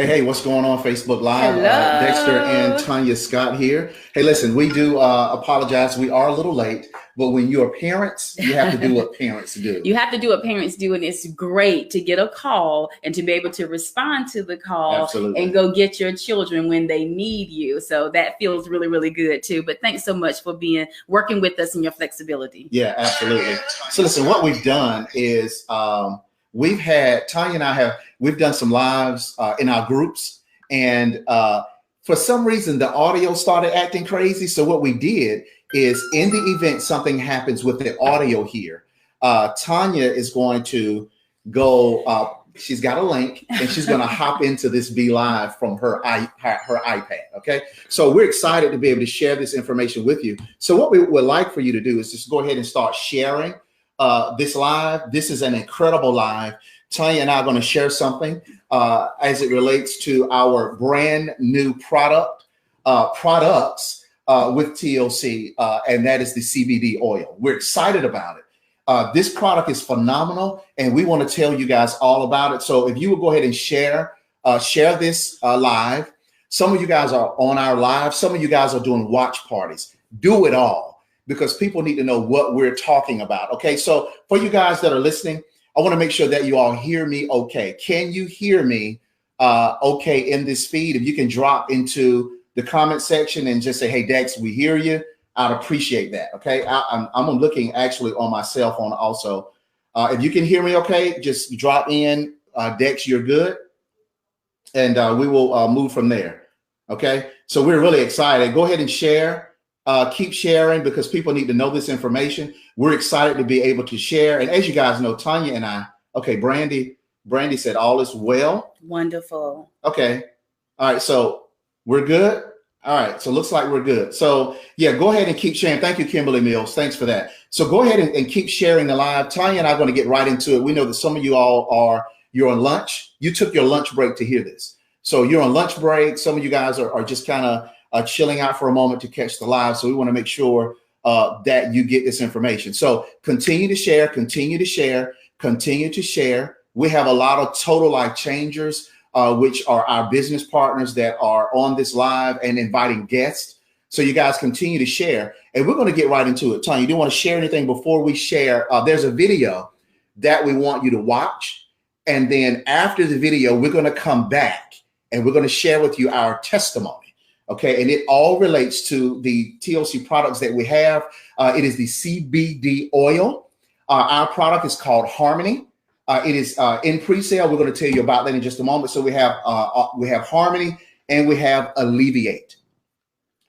Hey, what's going on Facebook Live? Hello. Dexter and Tanya Scott here. Hey, listen, we do apologize. We are a little late, but when you're parents, you have to do what parents do. You have to do what parents do, and it's great to get a call and to be able to respond to the call. Absolutely. And go get your children when they need you. So that feels really, really good too. But thanks so much for working with us and your flexibility. Yeah, absolutely. So listen, what we've done is Tanya and I we've done some lives in our groups, and for some reason the audio started acting crazy. So what we did is, in the event something happens with the audio here, Tanya is going to go. She's got a link, and she's going to hop into this Be Live from her iPad. Okay, so we're excited to be able to share this information with you. So what we would like for you to do is just go ahead and start sharing this live. This is an incredible live. Tanya and I are going to share something as it relates to our brand new products with TLC, and that is the CBD oil. We're excited about it. This product is phenomenal, and we want to tell you guys all about it. So if you would go ahead and share this live. Some of you guys are on our live. Some of you guys are doing watch parties. Do it all, because people need to know what we're talking about. Okay, so for you guys that are listening, I want to make sure that you all hear me okay. Can you hear me okay in this feed? If you can drop into the comment section and just say, hey, Dex, we hear you. I'd appreciate that. Okay, I'm looking actually on my cell phone also. If you can hear me okay, just drop in. Dex, you're good. And we will move from there. Okay, so we're really excited. Go ahead and share. Keep sharing, because people need to know this information. We're excited to be able to share. And as you guys know, Tanya and I, okay, Brandy said all is well. Wonderful. Okay. All right. So we're good. All right. So looks like we're good. So yeah, go ahead and keep sharing. Thank you, Kimberly Mills. Thanks for that. So go ahead and keep sharing the live. Tanya and I are going to get right into it. We know that some of you all you're on lunch. You took your lunch break to hear this. So you're on lunch break. Some of you guys are just kind of chilling out for a moment to catch the live. So we want to make sure that you get this information. So continue to share, continue to share, continue to share. We have a lot of Total Life Changers, which are our business partners that are on this live and inviting guests. So you guys continue to share, and we're going to get right into it. Tanya, you do want to share anything before we share? There's a video that we want you to watch. And then after the video, we're going to come back and we're going to share with you our testimony. Okay, and it all relates to the TLC products that we have. It is the CBD oil. Our product is called Harmony. It is in pre-sale. We're going to tell you about that in just a moment. So we have Harmony and we have Alleviate.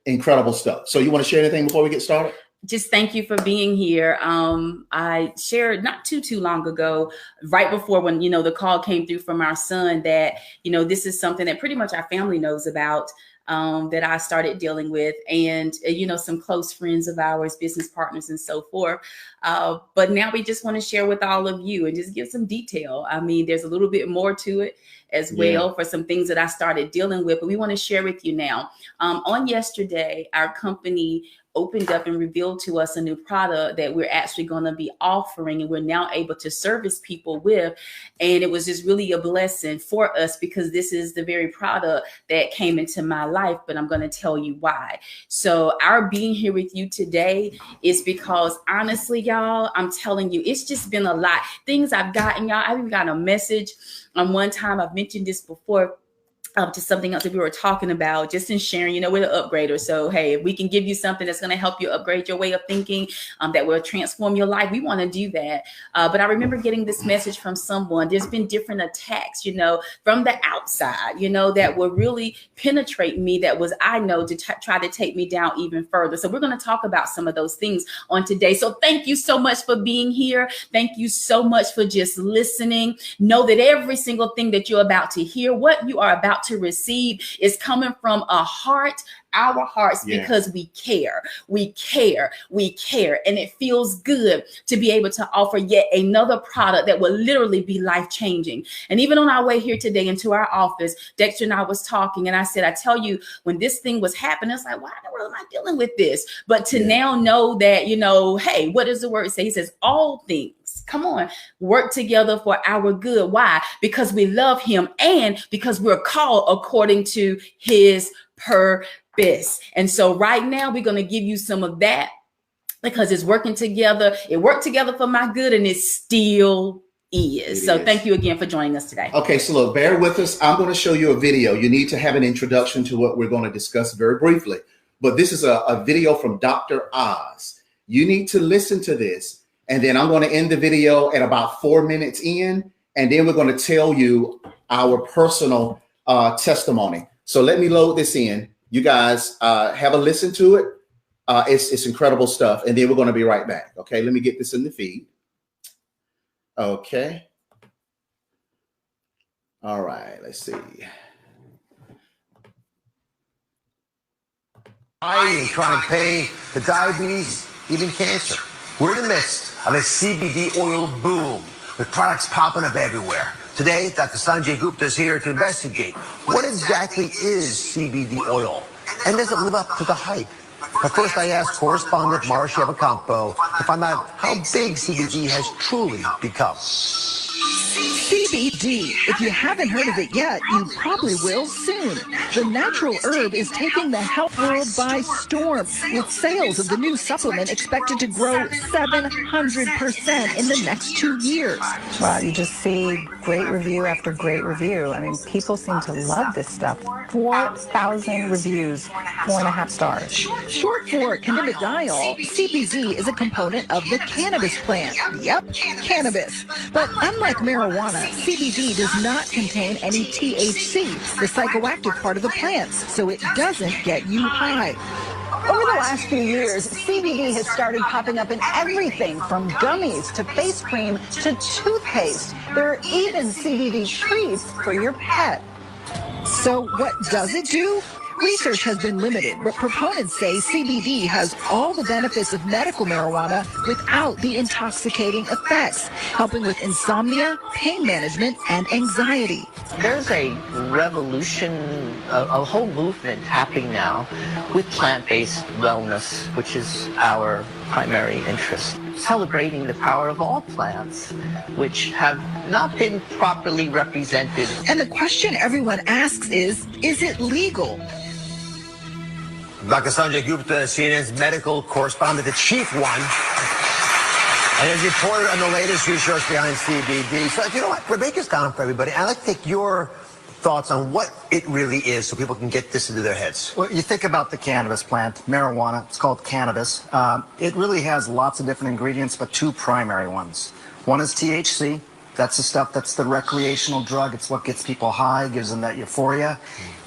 Incredible stuff. So you want to share anything before we get started? Just thank you for being here. I shared not too long ago, right before when, the call came through from our son, that, this is something that pretty much our family knows about. That I started dealing with, and some close friends of ours, business partners and so forth. But now we just want to share with all of you and just give some detail. I mean, there's a little bit more to it as well for some things that I started dealing with, but we want to share with you now. On yesterday, our company opened up and revealed to us a new product that we're actually going to be offering, and we're now able to service people with. And it was just really a blessing for us, because this is the very product that came into my life, but I'm going to tell you why. So our being here with you today is because, honestly, y'all, I'm telling you, it's just been a lot. Things I've gotten, y'all. I even got a message one time. I've mentioned this before. To something else that we were talking about, just in sharing, we're the upgrader. So, hey, if we can give you something that's going to help you upgrade your way of thinking, that will transform your life, we want to do that. But I remember getting this message from someone. There's been different attacks, from the outside, that will really penetrate me. That was, I know, to try to take me down even further. So we're going to talk about some of those things on today. So thank you so much for being here. Thank you so much for just listening. Know that every single thing that you're about to hear, what you are about to receive, is coming from a heart, our hearts, because we care. And it feels good to be able to offer yet another product that will literally be life-changing. And even on our way here today into our office, Dexter and I was talking, and I said, I tell you, when this thing was happening, it's like, why in the world am I dealing with this? But to now know that, hey, what does the word say? He says, all things Come on, work together for our good. Why? Because we love him and because we're called according to his purpose. And so right now we're going to give you some of that because it's working together. It worked together for my good and it still is. So thank you again for joining us today. Okay, so look, bear with us. I'm going to show you a video. You need to have an introduction to what we're going to discuss very briefly. But this is a video from Dr. Oz. You need to listen to this. And then I'm going to end the video at about 4 minutes in. And then we're going to tell you our personal testimony. So let me load this in. You guys have a listen to it. It's incredible stuff. And then we're going to be right back. Okay, let me get this in the feed. Okay. All right, let's see. Chronic pain, the diabetes, even cancer. We're in the midst of a CBD oil boom with products popping up everywhere. Today, Dr. Sanjay Gupta is here to investigate what exactly is CBD oil and does it live up to the hype? But first, I asked correspondent Marcia Vacampo to find out how big CBD has truly become. CBD. If you haven't heard of it yet, you probably will soon. The natural herb is taking the health world by storm, with sales of the new supplement expected to grow 700% in the next 2 years. Wow, you just see great review after great review. I mean, people seem to love this stuff. 4,000 reviews, 4.5 stars. Short for cannabidiol, CBD is a component of the cannabis plant. Yep, cannabis. But unlike marijuana, CBD does not contain any THC, the psychoactive part of the plants, so it doesn't get you high. Over the last few years, CBD has started popping up in everything from gummies to face cream to toothpaste. There are even CBD treats for your pet. So what does it do? Research has been limited, but proponents say CBD has all the benefits of medical marijuana without the intoxicating effects, helping with insomnia, pain management, and anxiety. There's a revolution, a whole movement happening now with plant-based wellness, which is our primary interest. Celebrating the power of all plants, which have not been properly represented. And the question everyone asks is it legal? Dr. Sanjay Gupta, CNN's medical correspondent, the chief one, and has reported on the latest research behind CBD. So, you know what? We're breaking this down for everybody. I'd like to take your thoughts on what it really is so people can get this into their heads. Well, you think about the cannabis plant, marijuana, it's called cannabis. It really has lots of different ingredients, but two primary ones. One is THC. That's the stuff that's the recreational drug. It's what gets people high, gives them that euphoria.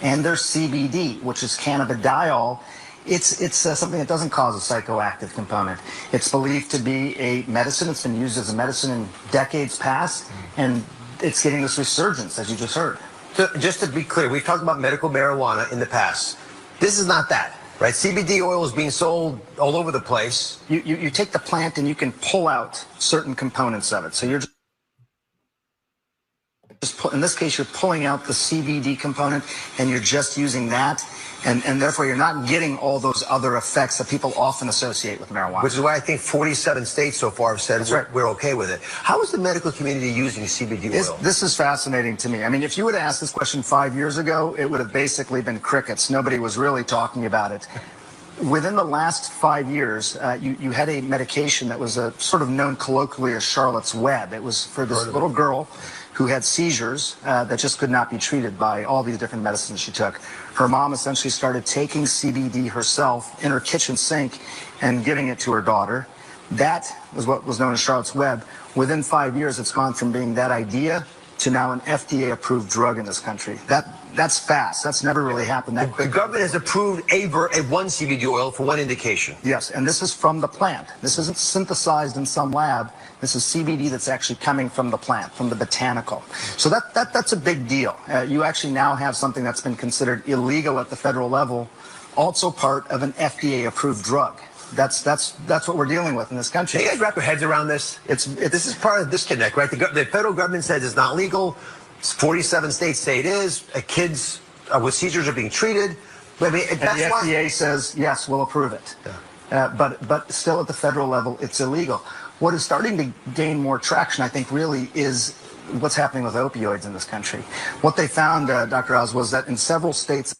And there's CBD, which is cannabidiol. It's something that doesn't cause a psychoactive component. It's believed to be a medicine. It's been used as a medicine in decades past, and it's getting this resurgence, as you just heard. So just to be clear, we've talked about medical marijuana in the past. This is not that, right? CBD oil is being sold all over the place. You take the plant and you can pull out certain components of it. So you're just in this case, you're pulling out the CBD component and you're just using that. And therefore, you're not getting all those other effects that people often associate with marijuana. Which is why I think 47 states so far have said we're okay with it. How is the medical community using CBD oil? This is fascinating to me. I mean, if you would have asked this question 5 years ago, it would have basically been crickets. Nobody was really talking about it. Within the last 5 years, you had a medication that was sort of known colloquially as Charlotte's Web. It was for this little girl who had seizures that just could not be treated by all these different medicines she took. Her mom essentially started taking CBD herself in her kitchen sink and giving it to her daughter. That was what was known as Charlotte's Web. Within 5 years, it's gone from being that idea to now an FDA-approved drug in this country. That's fast. That's never really happened. The government has approved one CBD oil for one indication. Yes, and this is from the plant. This isn't synthesized in some lab. This is CBD that's actually coming from the plant, from the botanical. So that's a big deal. You actually now have something that's been considered illegal at the federal level, also part of an FDA-approved drug. That's what we're dealing with in this country. Can you guys wrap your heads around this? This is part of the disconnect, right? The federal government says it's not legal. 47 states say it is. Kids with seizures are being treated. I mean, and the FDA says, yes, we'll approve it. Yeah. But still at the federal level, it's illegal. What is starting to gain more traction, I think, really is what's happening with opioids in this country. What they found, Dr. Oz, was that in several states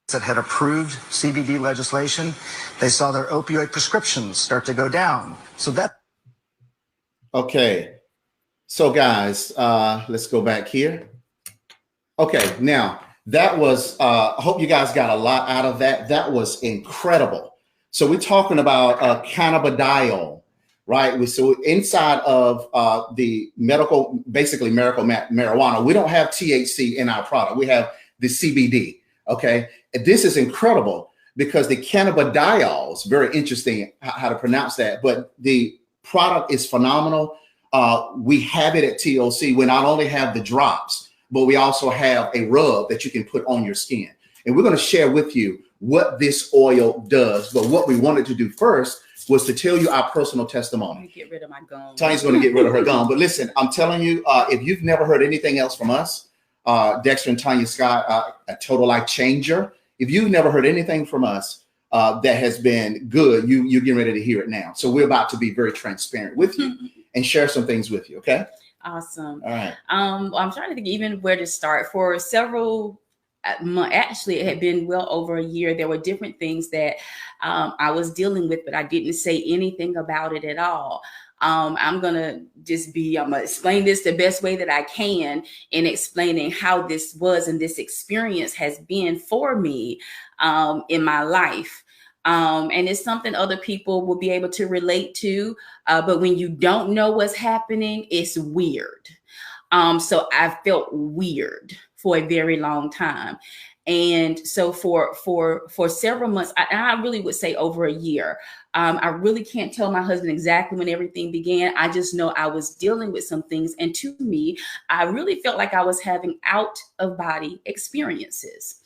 that had approved CBD legislation, they saw their opioid prescriptions start to go down. So that. Okay. So guys, let's go back here. Okay. Now that was, I hope you guys got a lot out of that. That was incredible. So we're talking about cannabidiol, right? So inside of the medical, basically medical marijuana, we don't have THC in our product. We have the CBD. Okay. And this is incredible because the cannabidiols, very interesting how to pronounce that, but the product is phenomenal. We have it at TLC. We not only have the drops, but we also have a rub that you can put on your skin. And we're going to share with you what this oil does. But what we wanted to do first was to tell you our personal testimony. Get rid of my gum. Tanya's going to get rid of her gum. But listen, I'm telling you, if you've never heard anything else from us, Dexter and Tanya Scott, a total life changer. If you've never heard anything from us that has been good, you're getting ready to hear it now. So we're about to be very transparent with you and share some things with you. Okay. Awesome. All right. I'm trying to think even where to start. For several actually, it had been well over a year. There were different things that I was dealing with, but I didn't say anything about it at all. I'm going to explain this the best way that I can in explaining how this was and this experience has been for me in my life. And it's something other people will be able to relate to. But when you don't know what's happening, it's weird. So I felt weird for a very long time. And so for several months, I really would say over a year, I really can't tell my husband exactly when everything began. I just know I was dealing with some things. And to me, I really felt like I was having out of body experiences.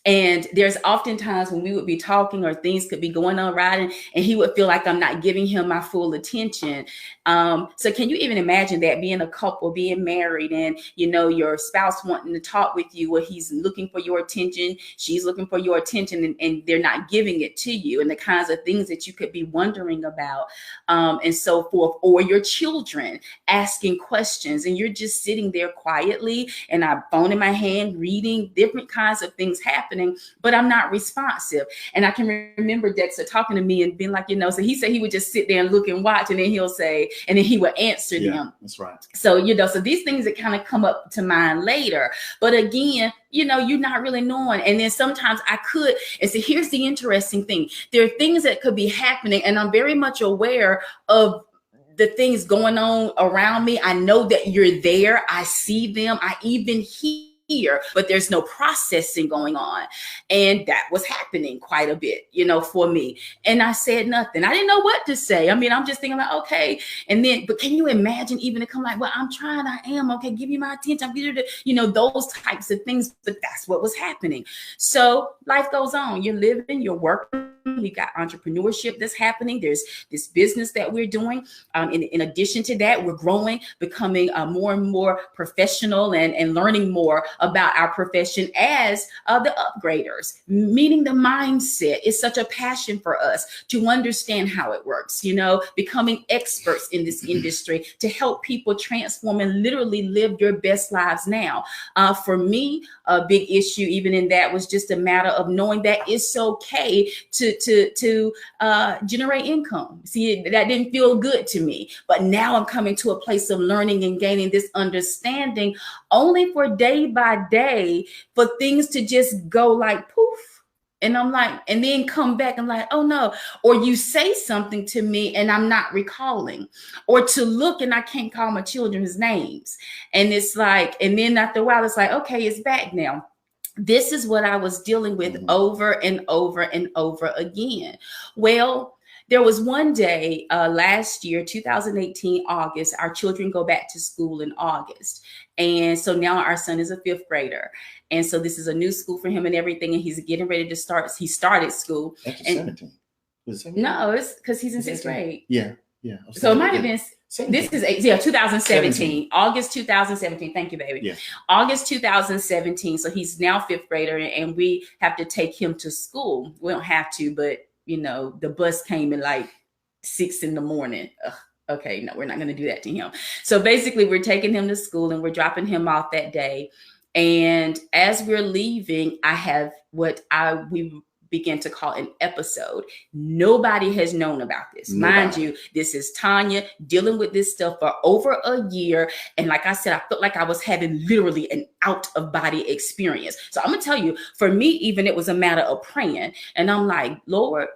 And there's oftentimes when we would be talking or things could be going on right, and he would feel like I'm not giving him my full attention. So can you even imagine that, being a couple, being married, and your spouse wanting to talk with you, where he's looking for your attention, she's looking for your attention, and they're not giving it to you, and the kinds of things that you could be wondering about, and so forth, or your children asking questions, and you're just sitting there quietly, and I phone in my hand, reading, different kinds of things happening, but I'm not responsive. And I can remember Dexter talking to me and being like, so he said he would just sit there and look and watch, and then he'll say, and then he would answer them. That's right. So, so these things that kind of come up to mind later. But again, you're not really knowing. And then sometimes I could, and so here's the interesting thing. There are things that could be happening, and I'm very much aware of the things going on around me. I know that you're there. I see them. I even hear, but there's no processing going on. And that was happening quite a bit, for me. And I said nothing. I didn't know what to say. I mean, I'm just thinking like, okay. And then, but can you imagine even to come like, well, I'm trying, I am, okay, give you my attention. I'm giving you those types of things, but that's what was happening. So life goes on. You're living, you're working. We got entrepreneurship that's happening. There's this business that we're doing. In addition to that, we're growing, becoming more and more professional and learning more about our profession as the upgraders, meaning the mindset is such a passion for us to understand how it works, becoming experts in this industry to help people transform and literally live your best lives now. For me, a big issue even in that was just a matter of knowing that it's okay to generate income. See, that didn't feel good to me, but now I'm coming to a place of learning and gaining this understanding, only for day by day for things to just go like poof. And I'm like, and then come back and like, oh no. Or you say something to me and I'm not recalling, or to look and I can't call my children's names. And it's like, and then after a while, it's like, okay, it's back now. This is what I was dealing with over and over and over again. Well, there was one day last year, 2018, August, our children go back to school in August. And so now our son is a 5th grader. And so this is a new school for him and everything. And he's getting ready to start. He started school. After 17. Was it 17? No, it's because he's in 6th grade. Yeah. So it might have been, 17. this is, 2017, 17. August 2017. Thank you, baby. Yeah. August 2017. So he's now 5th grader and we have to take him to school. We don't have to, but the bus came and like 6 in the morning. Ugh, okay, no, we're not going to do that to him. So basically, we're taking him to school and we're dropping him off that day. And as we're leaving, I have what we begin to call an episode. Nobody has known about this. Mind you, this is Tanya dealing with this stuff for over a year. And like I said, I felt like I was having literally an out of body experience. So I'm going to tell you, for me, even it was a matter of praying. And I'm like, Lord,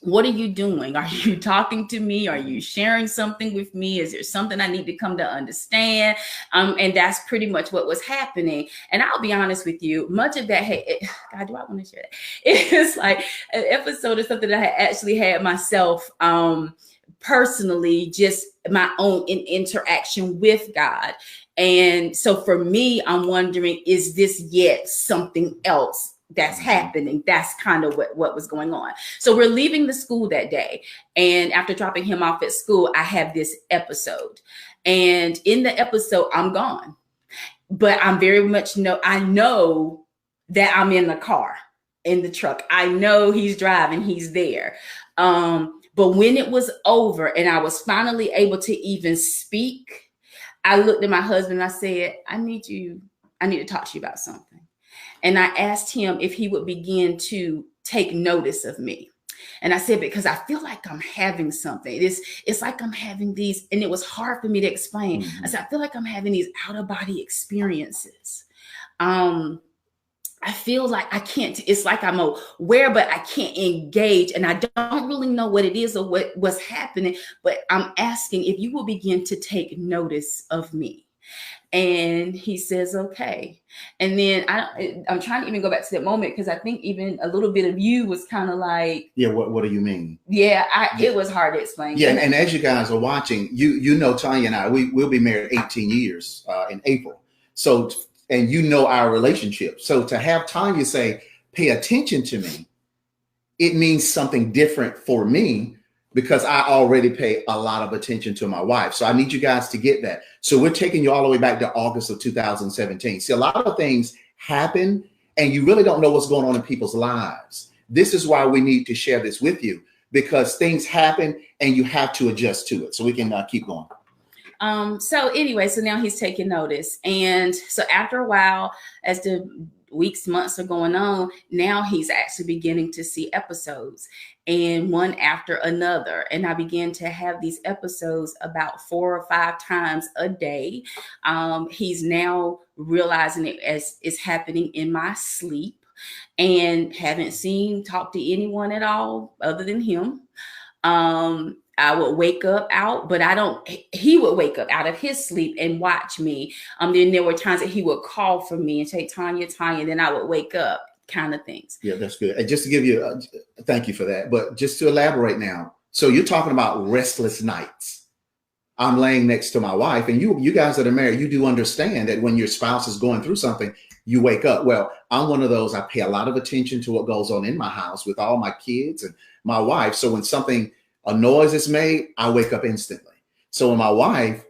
what are you doing? Are you talking to me? Are you sharing something with me? Is there something I need to come to understand? And that's pretty much what was happening. And I'll be honest with you, much of that, God, do I want to share that? It's like an episode of something that I actually had myself personally, just my own interaction with God. And so for me, I'm wondering, is this yet something else that's happening? That's kind of what was going on. So we're leaving the school that day. And after dropping him off at school, I have this episode. And in the episode, I'm gone. But I'm very much I know that I'm in the car, in the truck. I know he's driving, he's there. But when it was over and I was finally able to even speak, I looked at my husband and I said, I need to talk to you about something. And I asked him if he would begin to take notice of me. And I said, because I feel like I'm having something. It's like I'm having these, and it was hard for me to explain. Mm-hmm. I said, I feel like I'm having these out-of-body experiences. I feel like I can't, it's like I'm aware, but I can't engage. And I don't really know what it is or what's happening. But I'm asking if you will begin to take notice of me. And he says, okay. And then I'm trying to even go back to that moment, because I think even a little bit of you was kind of like, yeah, what do you mean? Yeah, it was hard to explain. Yeah, and as you guys are watching, you know, Tanya and I, we'll be married 18 years in April. So, and you know our relationship. So to have Tanya say, pay attention to me, it means something different for me, because I already pay a lot of attention to my wife. So I need you guys to get that. So we're taking you all the way back to August of 2017. See, a lot of things happen and you really don't know what's going on in people's lives. This is why we need to share this with you, because things happen and you have to adjust to it. So we can keep going. So anyway, so now he's taking notice. And so after a while, as the weeks, months are going on, now he's actually beginning to see episodes, and one after another. And I began to have these episodes about 4 or 5 times a day. He's now realizing it as it's happening in my sleep, and haven't talked to anyone at all other than him. I would wake up out, but he would wake up out of his sleep and watch me. Then there were times that he would call for me and say, Tanya, then I would wake up, kind of things. Yeah, that's good. And just to give you, thank you for that. But just to elaborate now. So you're talking about restless nights. I'm laying next to my wife, and you guys that are married, you do understand that when your spouse is going through something, you wake up. Well, I'm one of those, I pay a lot of attention to what goes on in my house with all my kids and my wife. So when a noise is made, I wake up instantly. So when my wife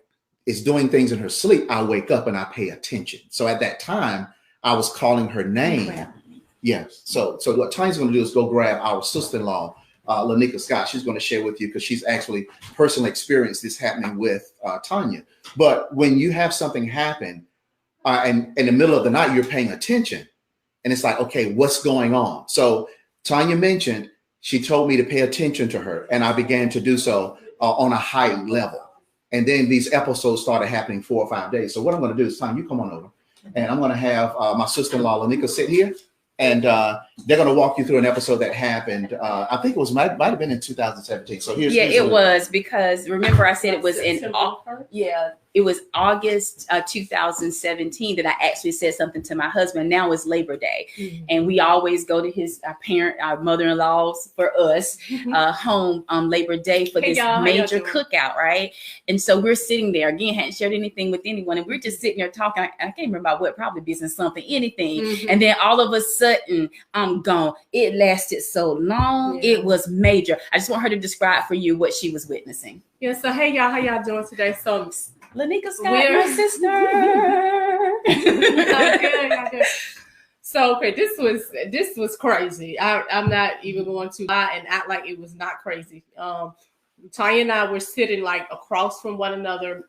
is doing things in her sleep, I wake up and I pay attention. So at that time, I was calling her name. Yes. So what Tanya's going to do is go grab our sister-in-law, Lanika Scott. She's going to share with you, because she's actually personally experienced this happening with Tanya. But when you have something happen and in the middle of the night, you're paying attention, and it's like, okay, what's going on? So Tanya mentioned, she told me to pay attention to her, and I began to do so on a high level. And then these episodes started happening 4 or 5 days. So what I'm going to do is, Tanya, you come on over, and I'm going to have my sister-in-law, Lanika, sit here. And they're going to walk you through an episode that happened. I think it might have been in 2017. So here's it was, because remember I said it was it was August 2017 that I actually said something to my husband. Now it's Labor Day, and we always go to our mother-in-law's for us home on Labor Day for this major cookout, right? And so we're sitting there again, hadn't shared anything with anyone, and we're just sitting there talking. I can't remember what, probably business, something, anything, and then all of a sudden I'm gone. It lasted so long, it was major. I just want her to describe for you what she was witnessing. Yeah. So hey y'all, how y'all doing today? So Lanika Scott, my sister. Good. So okay, this was crazy. I'm not even going to lie and act like it was not crazy. Tanya and I were sitting like across from one another.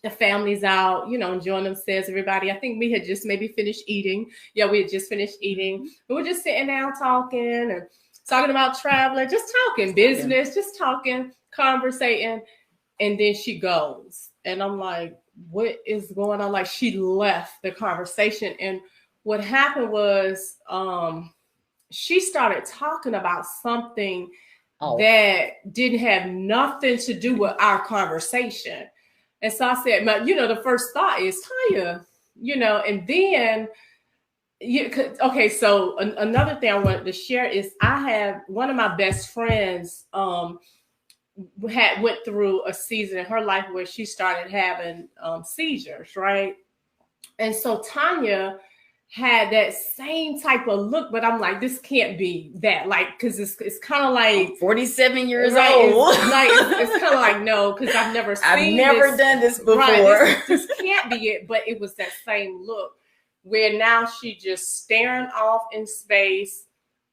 The family's out, enjoying themselves. Everybody, I think we had just maybe finished eating. Yeah, we had just finished eating. We were just sitting down talking and talking about traveling, just talking business, just talking, conversating. And then she goes. And I'm like, what is going on? Like, she left the conversation. And what happened was she started talking about something that didn't have nothing to do with our conversation. And so I said, the first thought is Tanya, and then, okay, so another thing I wanted to share is I have one of my best friends went through a season in her life where she started having seizures, right? And so Tanya had that same type of look, but I'm like, this can't be that, like, because it's kind of like 47 years right, old. It's kind of like, no, because I've never done this before. Right, this can't be it. But it was that same look where now she just staring off in space.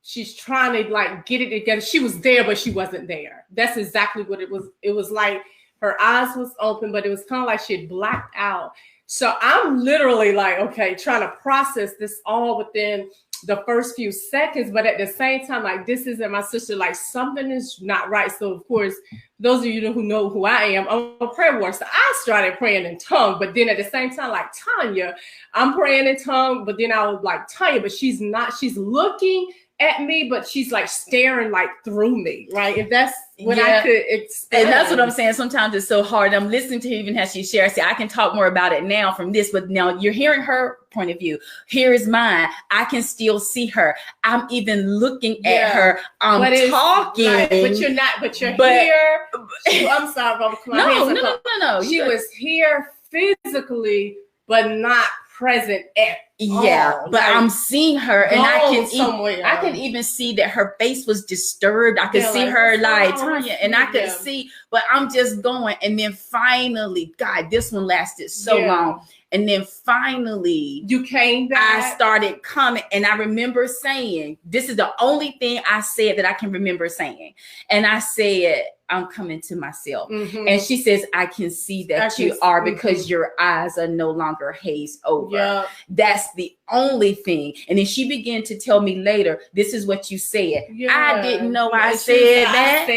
She's trying to like get it together. She was there, but she wasn't there. That's exactly what it was. It was like her eyes was open, but it was kind of like she had blacked out. So I'm literally like, okay, trying to process this all within the first few seconds. But at the same time, like, this isn't my sister. Like, something is not right. So, of course, those of you who know who I am, I'm a prayer warrior. So I started praying in tongue. But then at the same time, like, Tanya, I'm praying in tongue. But then I was like, Tanya, but she's not. She's looking at me, but she's like staring like through me, right? If that's what I could explain. And that's what I'm saying. Sometimes it's so hard. I'm listening to even how she shares. See, I can talk more about it now from this, but now you're hearing her point of view. Here is mine. I can still see her. I'm even looking at her. I'm talking. Right, but you're not, but you're here. I'm sorry, Barbara. No. She was here physically, but not present at all. But I'm seeing her, and I can even see that her face was disturbed. I could see her like Tanya, and I could see, but I'm just going. And then finally, God, this one lasted so long. And then finally, you came back. I started coming, and I remember saying, this is the only thing I said that I can remember saying. And I said, I'm coming to myself. Mm-hmm. And she says, I can see that you are because your eyes are no longer hazed over. Yep. That's the only thing. And then she began to tell me later, this is what you said. Yeah. I didn't know I said that.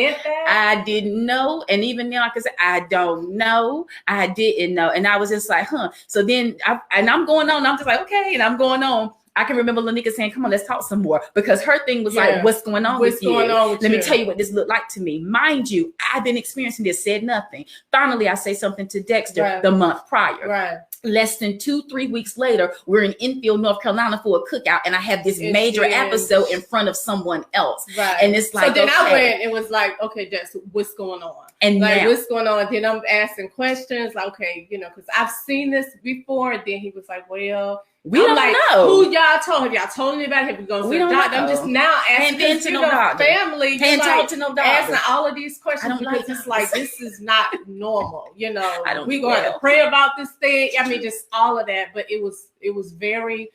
I didn't know. And even now I can say, I don't know. I didn't know. And I was just like, So then I'm going on. I'm just like, okay. And I'm going on. I can remember Lanika saying, come on, let's talk some more. Because her thing was like, what's going on with you? Let me tell you what this looked like to me. Mind you, I've been experiencing this, said nothing. Finally, I say something to Dexter the month prior. Right. Less than 2-3 weeks later, we're in Enfield, North Carolina for a cookout. And I have this major episode in front of someone else. Right. And it's like, so then I went, it was like, okay, Dexter, what's going on? And like, what's going on? Then I'm asking questions like, okay, because I've seen this before. And then he was like, well, we don't know who y'all told. Have y'all told anybody? Have we gone to the doctor? I'm just now asking family. Can't talk to no doctor. Asking all of these questions because it's like this is not normal. We going to pray about this thing. I mean, just all of that. But it was very.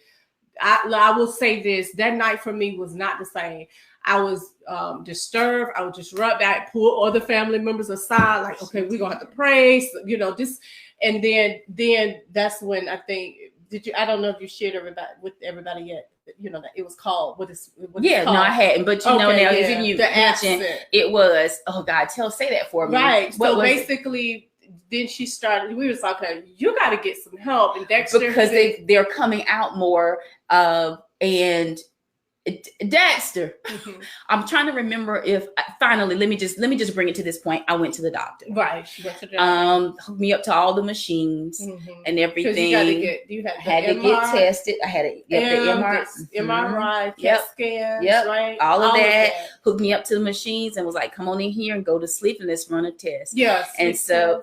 I will say this: that night for me was not the same. I was disturbed. I would just run back, pull other family members aside, like, okay, we're gonna have to pray. So, this, and then that's when I think. Did you? I don't know if you shared with everybody yet. That it was called. What is called? No, I hadn't. But now, if you mentioned it was. Oh God, say that for me. Right. So basically, then she started. We was like, okay, you got to get some help. And Dexter, because they're coming out more. And Dexter, I'm trying to remember if finally let me just bring it to this point. I went to the doctor. Right, she went to the doctor. Hooked me up to all the machines and everything. You had to get tested. I had to get the MRI, CAT scans, right? All of that. Hooked me up to the machines and was like, "Come on in here and go to sleep and let's run a test." Yes. And so,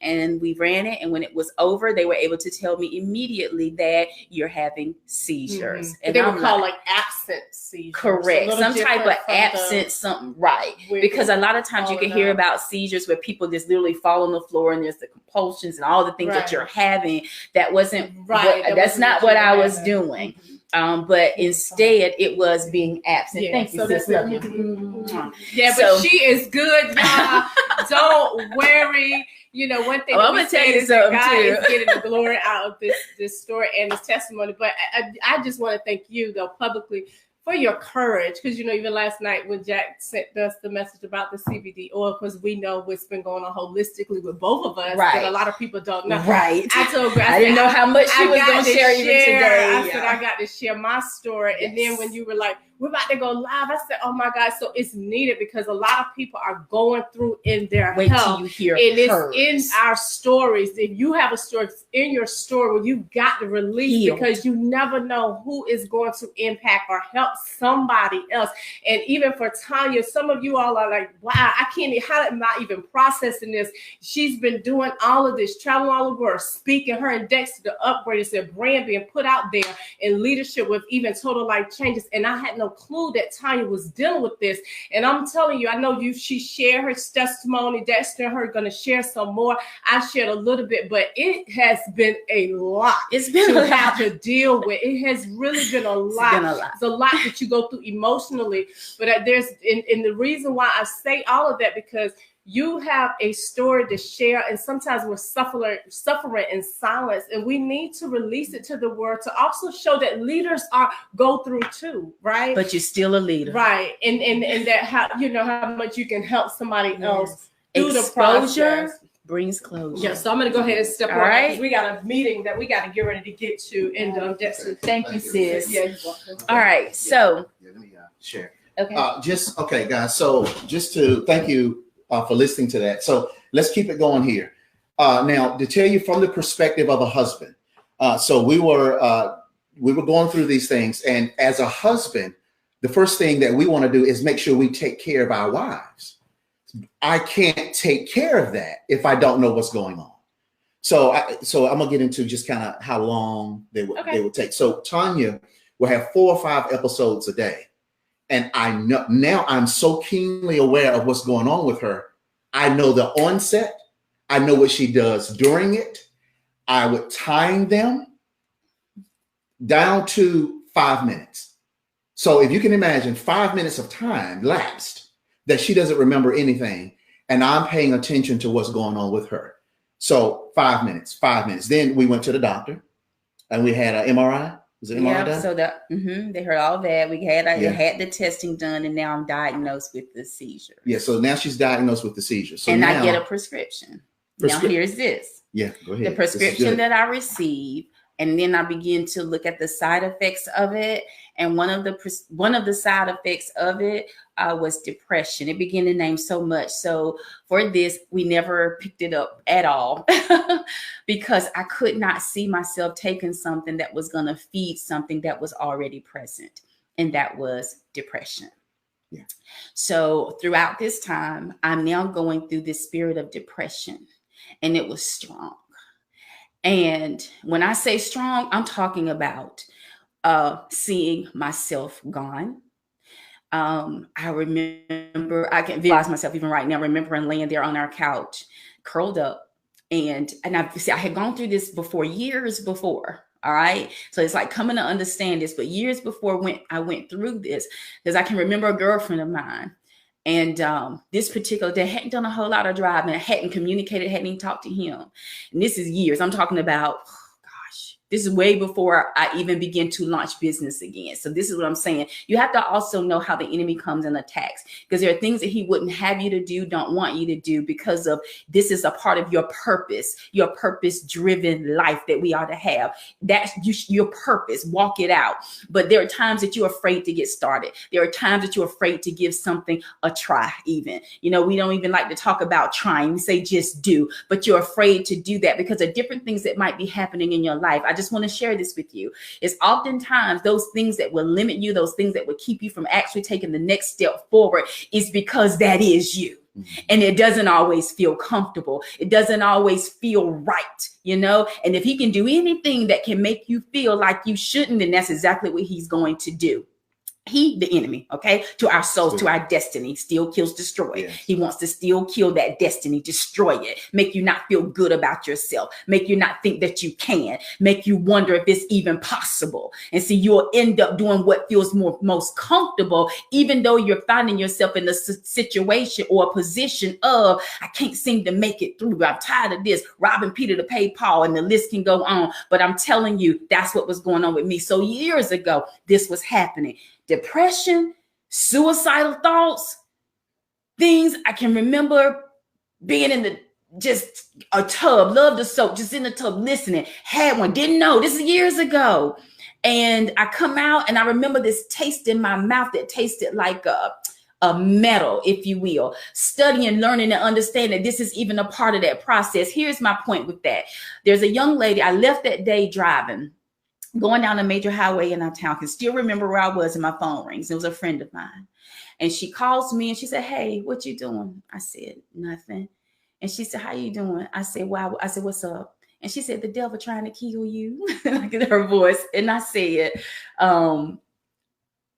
and we ran it, and when it was over, they were able to tell me immediately that you're having seizures, and they were called like absent seizures. Correct. Some type of absent something. Right. Because a lot of times you can hear about seizures where people just literally fall on the floor and there's the compulsions and all the things that you're having. That wasn't right. That's not what I was doing. But instead it was being absent. Thank you, so sis. that's Love you. Yeah, but she is good, y'all. Don't worry. You know, one thing I'm gonna tell you is that God too. is getting the glory out of this story and this testimony. But I just want to thank you, though, publicly for your courage, because you know, even last night when Jack sent us the message about the CBD oil, because we know what's been going on holistically with both of us, right? That a lot of people don't know. Right. I told her, I didn't know how much she was going to share even today. I said I got to share my story, and then when you were like, we're about to go live, I said, oh my God, so it's needed because a lot of people are going through in their health. Till you hear it is in our stories. If you have a story, it's in your story where you got to release because you never know who is going to impact or help somebody else. And even for Tanya, some of you all are like, wow, I can't, how am I even processing this? She's been doing all of this, traveling all over the world, speaking, her and Dexter, the upgraders, their brand being put out there in leadership with even total life changes. And I had no clue that Tanya was dealing with this. And I'm telling you, I know she shared her testimony. Dexter and her are going to share some more. I shared a little bit, but it has been a lot. It's been a lot to deal with. It has really been a lot. It's a lot that you go through emotionally. But there's, and the reason why I say all of that, because you have a story to share, and sometimes we're suffering in silence, and we need to release it to the world to also show that leaders go through too, right? But you're still a leader, right? And that how much you can help somebody else through Exposure the process. Brings closure. Yeah, so I'm going to go ahead and step on. Right, because we got a meeting that we got to get ready to get to. And Dexter, thank you, sis. Yeah, you're welcome. All right, so let me share. Okay. Okay, guys. So just to thank you for listening to that. So let's keep it going here. Now, to tell you from the perspective of a husband. So we were going through these things, and as a husband, the first thing that we want to do is make sure we take care of our wives. I can't take care of that if I don't know what's going on. So I'm gonna get into just kind of how long they would take. So Tanya will have 4 or 5 episodes a day. And I know now I'm so keenly aware of what's going on with her. I know the onset. I know what she does during it. I would time them down to 5 minutes. So if you can imagine 5 minutes of time lapsed that she doesn't remember anything, and I'm paying attention to what's going on with her. So 5 minutes. Then we went to the doctor and we had an MRI. Was it MRI done? So they heard all that. We had had the testing done, and now I'm diagnosed with the seizure. Yeah, so now she's diagnosed with the seizure. So and now, I get a prescription. Now here's this. Yeah, go ahead. The prescription that I receive, and then I begin to look at the side effects of it. And one of the side effects of it was depression. It began to name so much. So for this, we never picked it up at all because I could not see myself taking something that was going to feed something that was already present, and that was depression. Yeah. So throughout this time, I'm now going through this spirit of depression, and it was strong. And when I say strong, I'm talking about seeing myself gone. I remember, I can visualize myself even right now, remembering laying there on our couch, curled up. And I had gone through this before, years before. All right. So it's like coming to understand this, but years before I went through this, because I can remember a girlfriend of mine. And this particular day, hadn't done a whole lot of driving, hadn't communicated, hadn't even talked to him. And this is years. I'm talking about, this is way before I even begin to launch business again. So this is what I'm saying. You have to also know how the enemy comes and attacks, because there are things that he wouldn't have you to do, don't want you to do, because of this is a part of your purpose-driven life that we ought to have. That's your purpose. Walk it out. But there are times that you're afraid to get started. There are times that you're afraid to give something a try even. You know, we don't even like to talk about trying. We say just do, but you're afraid to do that because of different things that might be happening in your life. I just want to share this with you. It's oftentimes those things that will limit you, those things that will keep you from actually taking the next step forward, is because that is you. And it doesn't always feel comfortable. It doesn't always feel right, you know? And if he can do anything that can make you feel like you shouldn't, then that's exactly what he's going to do. He, the enemy, okay, to our souls, to our destiny, steal, kills, destroy. Yes. He wants to steal, kill that destiny, destroy it, make you not feel good about yourself, make you not think that you can, make you wonder if it's even possible. And see, you'll end up doing what feels most comfortable, even though you're finding yourself in a situation or a position of, I can't seem to make it through. I'm tired of this, robbing Peter to pay Paul, and the list can go on. But I'm telling you, that's what was going on with me. So years ago, this was happening. Depression, suicidal thoughts, things I can remember being in just a tub, love the soap, just in the tub listening, had one, didn't know, this is years ago. And I come out and I remember this taste in my mouth that tasted like a metal, if you will, studying, learning, and understanding this is even a part of that process. Here's my point with that. There's a young lady, I left that day driving, going down a major highway in our town. I can still remember where I was and my phone rings. It was a friend of mine. And she calls me and she said, hey, what you doing? I said, nothing. And she said, how you doing? I said, wow. I said, what's up? And she said, the devil trying to kill you. Look at her voice. And I said, oh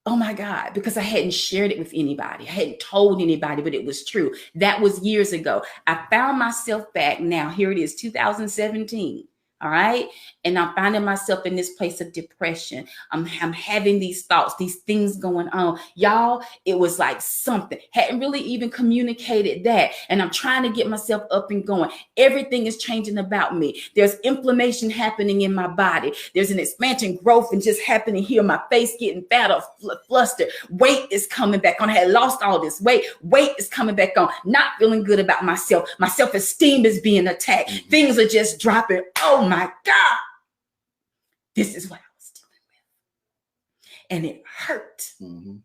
my God, because I hadn't shared it with anybody. I hadn't told anybody, but it was true. That was years ago. I found myself back now. Here it is, 2017. All right. And I'm finding myself in this place of depression. I'm having these thoughts, these things going on. Y'all, it was like something. Hadn't really even communicated that. And I'm trying to get myself up and going. Everything is changing about me. There's inflammation happening in my body. There's an expansion, growth, and just happening here. My face getting fatter, flustered. Weight is coming back on. I had lost all this weight. Weight is coming back on. Not feeling good about myself. My self-esteem is being attacked. Things are just dropping. Oh my God. This is what I was dealing with. And it hurt. And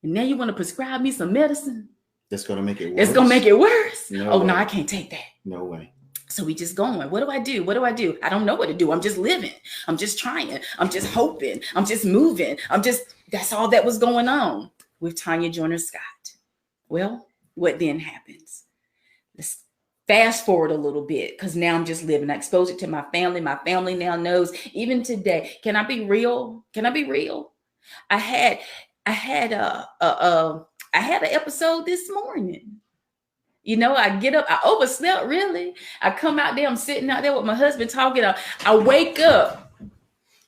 now you want to prescribe me some medicine? That's going to make it worse. It's going to make it worse. No way. No, I can't take that. No way. So we just going. What do I do? What do I do? I don't know what to do. I'm just living. I'm just trying. I'm just hoping. I'm just moving. That's all that was going on with Tanya Joyner Scott. Well, what then happens? Let's fast forward a little bit, because now I'm just living. I expose it to my family. My family now knows. Even today, can I be real? Can I be real? I had an episode this morning. You know, I get up, I overslept really. I come out there, I'm sitting out there with my husband talking. I wake up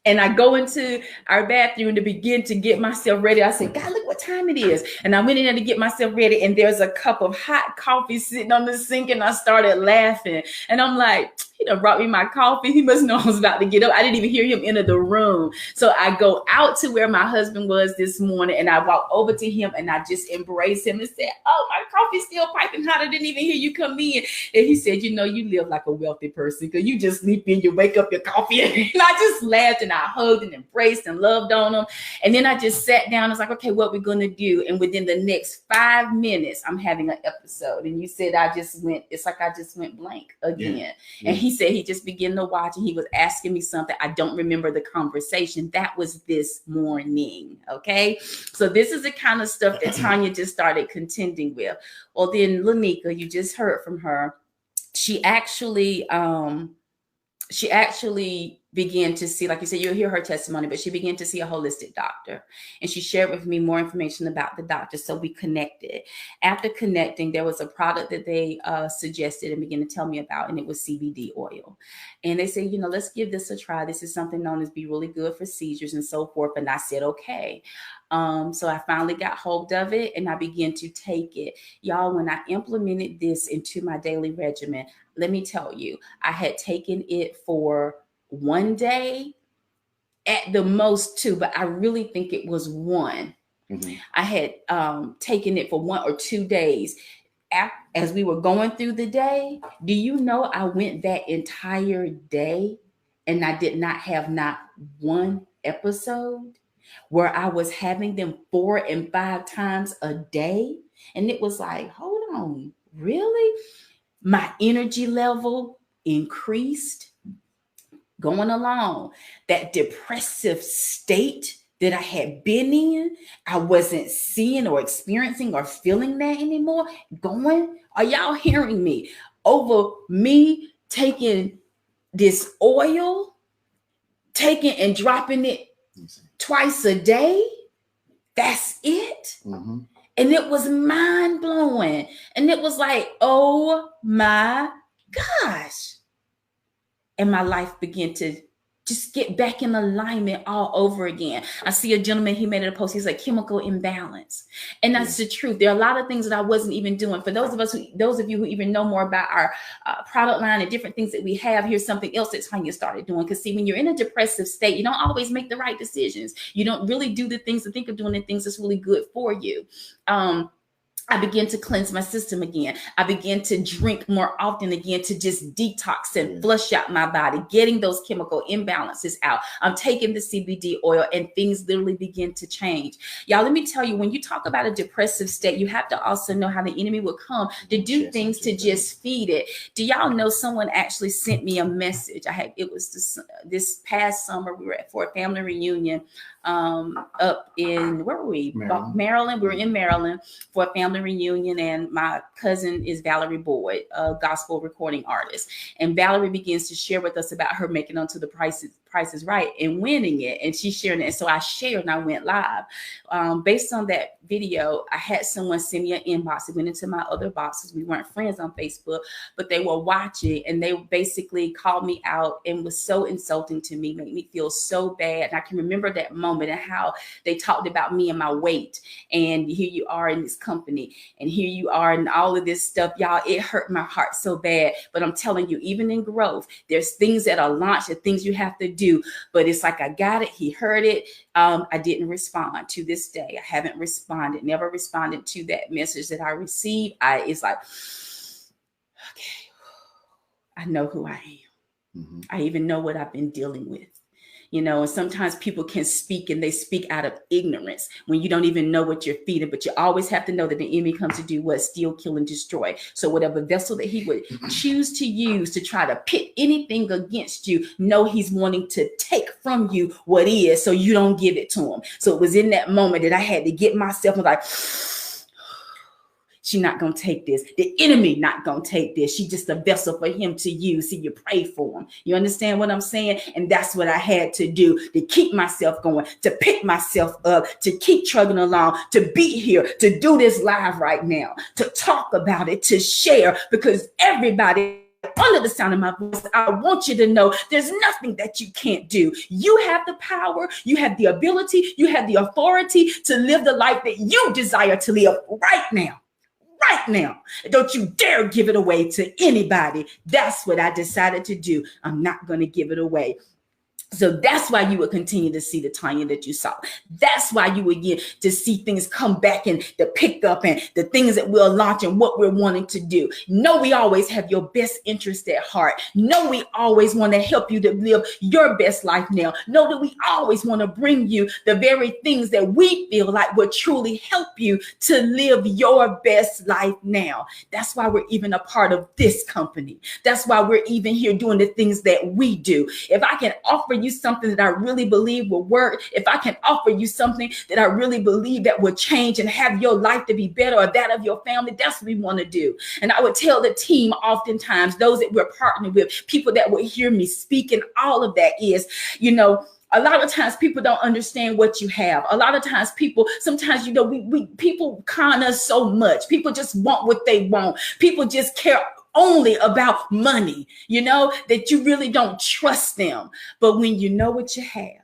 and I go into our bathroom to begin to get myself ready. I said, God, look what time it is. And I went in there to get myself ready. And there's a cup of hot coffee sitting on the sink. And I started laughing. And I'm like, he done brought me my coffee. He must know I was about to get up. I didn't even hear him enter the room. So I go out to where my husband was this morning. And I walk over to him and I just embrace him and said, oh, my coffee's still piping hot. I didn't even hear you come in. And he said, you know, you live like a wealthy person, because you just sleep in, you wake up, your coffee. And I just laughed and I hugged and embraced and loved on him. And then I just sat down. I was like, okay, what we're going to do? And within the next 5 minutes, I'm having an episode. And you said, it's like I just went blank again. Yeah. And he said he just began to watch and he was asking me something. I don't remember the conversation. That was this morning. Okay. So this is the kind of stuff that Tanya just started contending with. Well, then Lanika, you just heard from her. She actually began to see, like you said, you'll hear her testimony, but she began to see a holistic doctor. And she shared with me more information about the doctor. So we connected. After connecting, there was a product that they suggested and began to tell me about, and it was CBD oil. And they said, you know, let's give this a try. This is something known as be really good for seizures and so forth. And I said, okay. So I finally got hold of it and I began to take it. Y'all, when I implemented this into my daily regimen, let me tell you, I had taken it for 1 day, at the most 2, but I really think it was 1. I had taken it for 1 or 2 days. As we were going through the day, do you know I went that entire day and I did not have not one episode where I was having them 4 and 5 times a day? And it was like, hold on, really? My energy level increased. Going along, that depressive state that I had been in, I wasn't seeing or experiencing or feeling that anymore. Are y'all hearing me? Over me taking this oil, taking and dropping it twice a day, That's it. Mm-hmm. And it was mind blowing. And it was like, oh my gosh. And my life began to just get back in alignment all over again. I see a gentleman, he made it a post. He's like, chemical imbalance. And that's the truth. There are a lot of things that I wasn't even doing. For those of you who even know more about our product line and different things that we have, here's something else that Tanya started doing. Because see, when you're in a depressive state, you don't always make the right decisions. You don't really do the things to think of doing the things that's really good for you. I began to cleanse my system again. I began to drink more often again to just detox and flush out my body, getting those chemical imbalances out. I'm taking the CBD oil and things literally begin to change. Y'all, let me tell you, when you talk about a depressive state, you have to also know how the enemy will come to do things to just feed it. Do y'all know someone actually sent me a message? It was this past summer, we were for a family reunion up in, where were we? Maryland. We were in Maryland for a family reunion, and my cousin is Valerie Boyd, a gospel recording artist. And Valerie begins to share with us about her making onto the Price is Right and winning it. And she's sharing it. And so I shared and I went live. Based on that video, I had someone send me an inbox. It went into my other boxes. We weren't friends on Facebook, but they were watching, and they basically called me out and was so insulting to me, made me feel so bad. And I can remember that moment and how they talked about me and my weight. And here you are in this company, and here you are in all of this stuff. Y'all, it hurt my heart so bad. But I'm telling you, even in growth, there's things that are launched and things you have to do. But it's like, I got it. He heard it. I didn't respond to this day. I haven't responded, never responded to that message that I received. It's like, okay, I know who I am. Mm-hmm. I even know what I've been dealing with. You know, and sometimes people can speak and they speak out of ignorance when you don't even know what you're feeding. But you always have to know that the enemy comes to do what? Steal, kill, and destroy. So whatever vessel that he would choose to use to try to pit anything against you, know he's wanting to take from you what is, so you don't give it to him. So it was in that moment that I had to get myself like, she's not going to take this. The enemy not going to take this. She's just a vessel for him to use. See, you pray for him. You understand what I'm saying? And that's what I had to do to keep myself going, to pick myself up, to keep trugging along, to be here, to do this live right now, to talk about it, to share, because everybody under the sound of my voice, I want you to know there's nothing that you can't do. You have the power, you have the ability, you have the authority to live the life that you desire to live right now. Right now. Don't you dare give it away to anybody. That's what I decided to do. I'm not going to give it away. So that's why you would continue to see the Tanya that you saw. That's why you would get to see things come back and the pickup and the things that we'll launch and what we're wanting to do. No, we always have your best interest at heart. No, we always want to help you to live your best life now. Know that we always want to bring you the very things that we feel like will truly help you to live your best life now. That's why we're even a part of this company. That's why we're even here doing the things that we do. If I can offer you something that I really believe will work, if I can offer you something that I really believe that will change and have your life to be better, or that of your family, that's what we want to do. And I would tell the team oftentimes, those that we're partnering with, people that would hear me speak, and all of that is, you know, a lot of times people don't understand what you have. A lot of times sometimes, you know, people con us so much. People just want what they want. People just care only about money, you know, that you really don't trust them. But when you know what you have,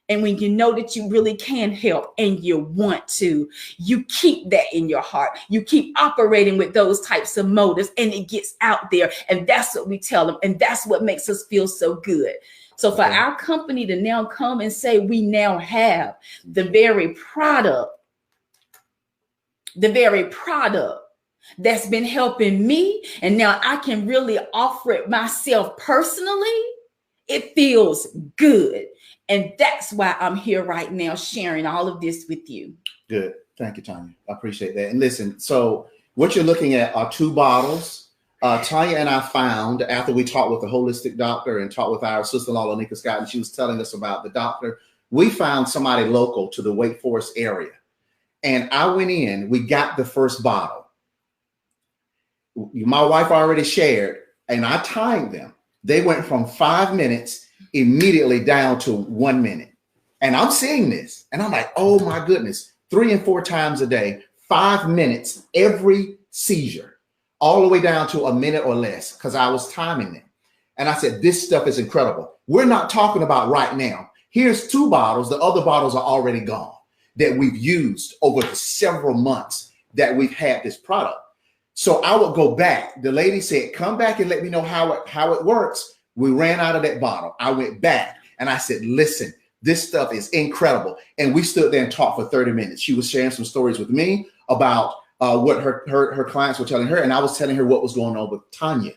and when you know that you really can help and you want to, you keep that in your heart. You keep operating with those types of motives, and it gets out there. And that's what we tell them. And that's what makes us feel so good. So for our company to now come and say we now have the very product that's been helping me, and now I can really offer it myself personally, it feels good. And that's why I'm here right now sharing all of this with you. Good. Thank you, Tanya. I appreciate that. And listen, so what you're looking at are 2 bottles. Tanya and I found, after we talked with the holistic doctor and talked with our sister-in-law, Lanika Scott, and she was telling us about the doctor, we found somebody local to the Wake Forest area. And I went in, we got the first bottle. My wife already shared, and I timed them. They went from 5 minutes immediately down to 1 minute. And I'm seeing this and I'm like, oh my goodness, 3 and 4 times a day, 5 minutes, every seizure, all the way down to a minute or less, because I was timing them. And I said, this stuff is incredible. We're not talking about right now. Here's 2 bottles. The other bottles are already gone that we've used over the several months that we've had this product. So I would go back. The lady said, come back and let me know how it works. We ran out of that bottle. I went back and I said, listen, this stuff is incredible. And we stood there and talked for 30 minutes. She was sharing some stories with me about what her clients were telling her. And I was telling her what was going on with Tanya.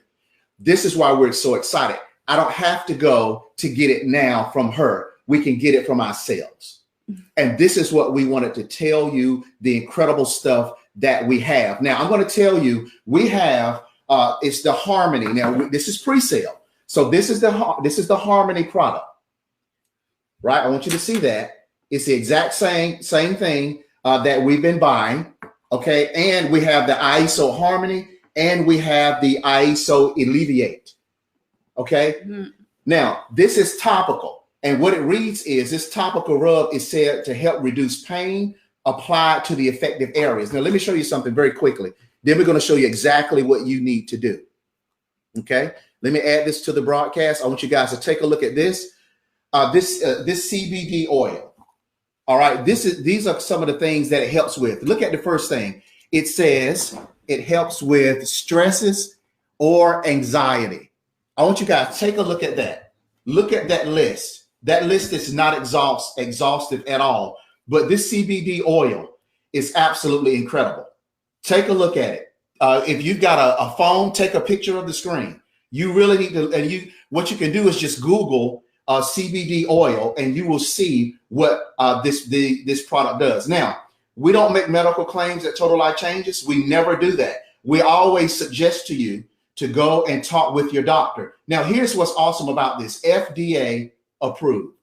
This is why we're so excited. I don't have to go to get it now from her. We can get it from ourselves. And this is what we wanted to tell you, the incredible stuff that we have. Now, I'm going to tell you, we have, it's the Harmony. Now, this is pre-sale. So this is the Harmony product, right? I want you to see that. It's the exact same thing that we've been buying, okay? And we have the ISO Harmony and we have the ISO Alleviate, okay? Mm-hmm. Now, this is topical. And what it reads is this topical rub is said to help reduce pain applied to the affected areas. Now, let me show you something very quickly. Then we're going to show you exactly what you need to do. Okay, let me add this to the broadcast. I want you guys to take a look at this. This CBD oil. All right, these are some of the things that it helps with. Look at the first thing. It says it helps with stresses or anxiety. I want you guys to take a look at that. Look at that list. That list is not exhaustive at all, but this CBD oil is absolutely incredible. Take a look at it. If you've got a phone, take a picture of the screen. You really need to, and what you can do is just Google CBD oil and you will see what this product does. Now, we don't make medical claims at Total Life Changes. We never do that. We always suggest to you to go and talk with your doctor. Now, here's what's awesome about this: FDA approved.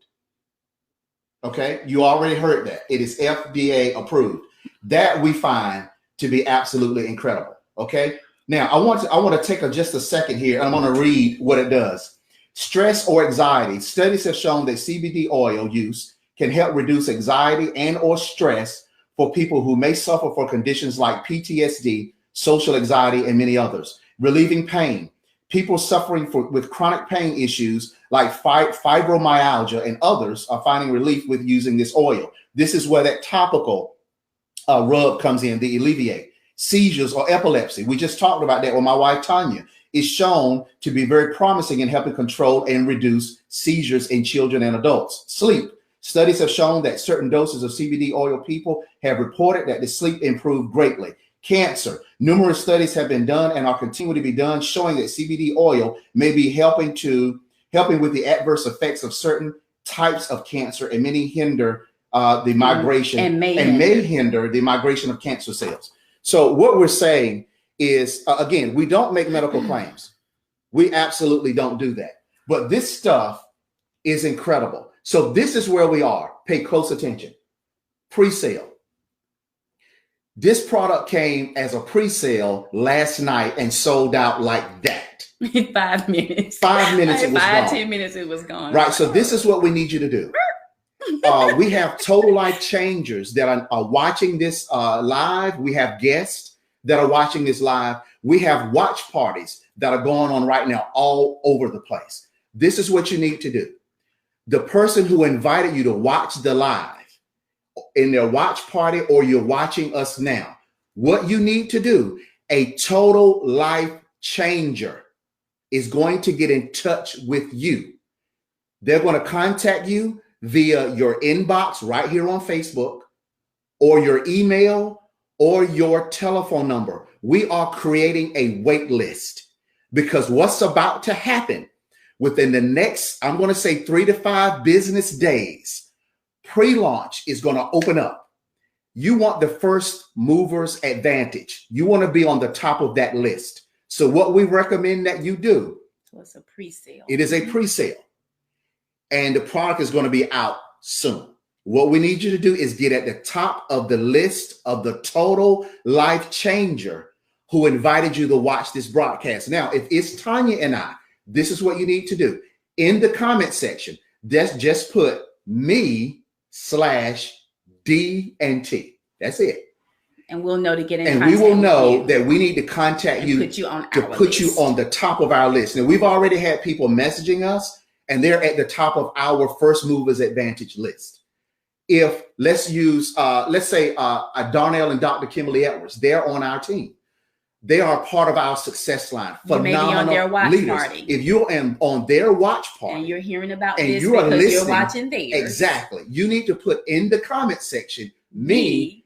Okay, you already heard that. It is FDA approved. That we find to be absolutely incredible. Okay, now I want to take just a second here, and I'm going to read what it does. Stress or anxiety. Studies have shown that CBD oil use can help reduce anxiety and or stress for people who may suffer from conditions like PTSD, social anxiety, and many others. Relieving pain. People suffering with chronic pain issues like fibromyalgia and others are finding relief with using this oil. This is where that topical rub comes in, the Alleviate. Seizures or epilepsy. We just talked about that with my wife, Tanya. Is shown to be very promising in helping control and reduce seizures in children and adults. Sleep. Studies have shown that certain doses of CBD oil people have reported that the sleep improved greatly. Cancer. Numerous studies have been done and are continuing to be done showing that CBD oil may be helping with the adverse effects of certain types of cancer and many hinder the migration and may hinder the migration of cancer cells. So what we're saying is, again, we don't make medical claims. We absolutely don't do that. But this stuff is incredible. So this is where we are. Pay close attention. Pre-sale. This product came as a pre-sale last night and sold out like that. 5 minutes. 5 minutes it was gone. 10 minutes it was gone. Right. So this is what we need you to do. We have Total Life Changers that are watching this live. We have guests that are watching this live. We have watch parties that are going on right now all over the place. This is what you need to do. The person who invited you to watch the live in their watch party, or you're watching us now, what you need to do, a Total Life Changer is going to get in touch with you. They're going to contact you via your inbox right here on Facebook, or your email, or your telephone number. We are creating a wait list because what's about to happen within the next, I'm going to say 3 to 5 business days, pre-launch is going to open up. You want the first mover's advantage. You want to be on the top of that list. So what we recommend that you do. So it's a pre-sale. It is a pre-sale. And the product is going to be out soon. What we need you to do is get at the top of the list of the Total Life Changer who invited you to watch this broadcast. Now, if it's Tanya and I, this is what you need to do. In the comment section, just put me me/D&T. That's it. And we'll know to get in and contact we will know with that we need to contact you put you on to put you list. on the top of our list. Now, we've already had people messaging us, and they're at the top of our First Movers Advantage list. If let's use, let's say Darnell and Dr. Kimberly Edwards, they're on our team. They are part of our success line. Phenomenal on their watch leaders. party. If you're on their watch party and you're hearing about and this you are because listening, you're watching theirs. Exactly. You need to put in the comment section me/D&K.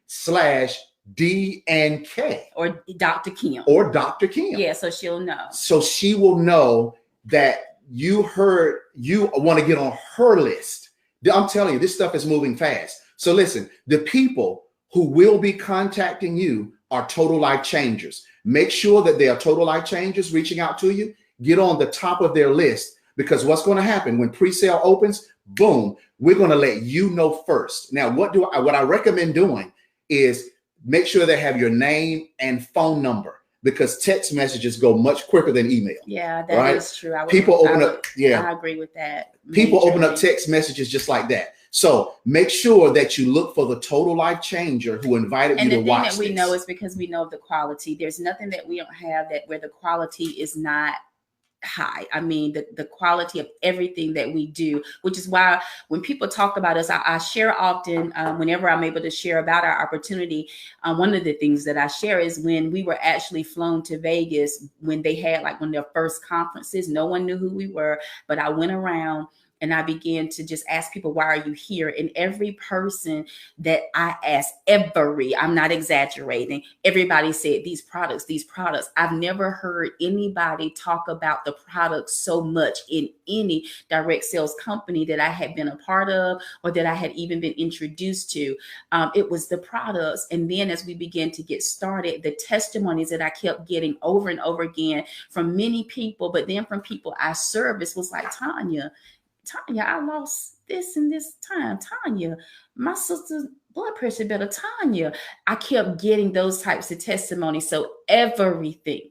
Or Dr. Kim. Or Dr. Kim. Yeah, so she'll know. So she will know that you heard you want to get on her list. I'm telling you, this stuff is moving fast. So listen, the people who will be contacting you are total life changers. Make sure that they are total life changers reaching out to you. Get on the top of their list, because what's going to happen when pre-sale opens, boom, we're going to let you know first. Now, what I recommend doing is make sure they have your name and phone number, because text messages go much quicker than email. Yeah, that is true. I agree with that. People open up text messages just like that. So make sure that you look for the total life changer who invited you to watch this. And the thing that we know is because we know of the quality. There's nothing that we don't have that where the quality is not high. I mean, the quality of everything that we do, which is why when people talk about us, I share often whenever I'm able to share about our opportunity. One of the things that I share is when we were actually flown to Vegas, when they had like one of their first conferences, no one knew who we were, but I went around and I began to just ask people, why are you here? And every person that I asked, I'm not exaggerating, everybody said these products. I've never heard anybody talk about the products so much in any direct sales company that I had been a part of or that I had even been introduced to. It was the products. And then as we began to get started, the testimonies that I kept getting over and over again from many people, but then from people I service was like, Tanya, I lost this and this time. Tanya, my sister's blood pressure better. Tanya, I kept getting those types of testimonies. So everything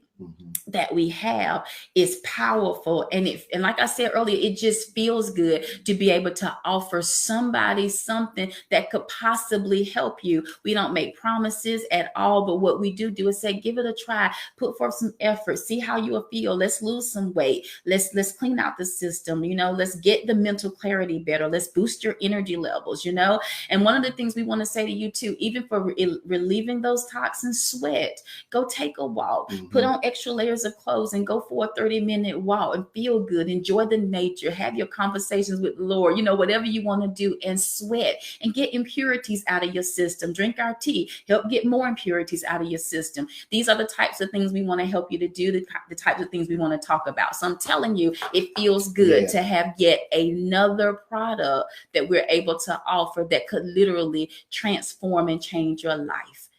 that we have is powerful. And like I said earlier, it just feels good to be able to offer somebody something that could possibly help you. We don't make promises at all, but what we do is say, give it a try, put forth some effort, see how you will feel. Let's lose some weight. Let's clean out the system. Let's get the mental clarity better. Let's boost your energy levels, And one of the things we want to say to you too, even for relieving those toxins, sweat, go take a walk, put on extra layers of clothes and go for a 30-minute walk and feel good. Enjoy the nature, have your conversations with the Lord, whatever you want to do, and sweat and get impurities out of your system. Drink our tea, help get more impurities out of your system. These are the types of things we want to help you to do, the types of things we want to talk about. So I'm telling you, it feels good to have yet another product that we're able to offer that could literally transform and change your life.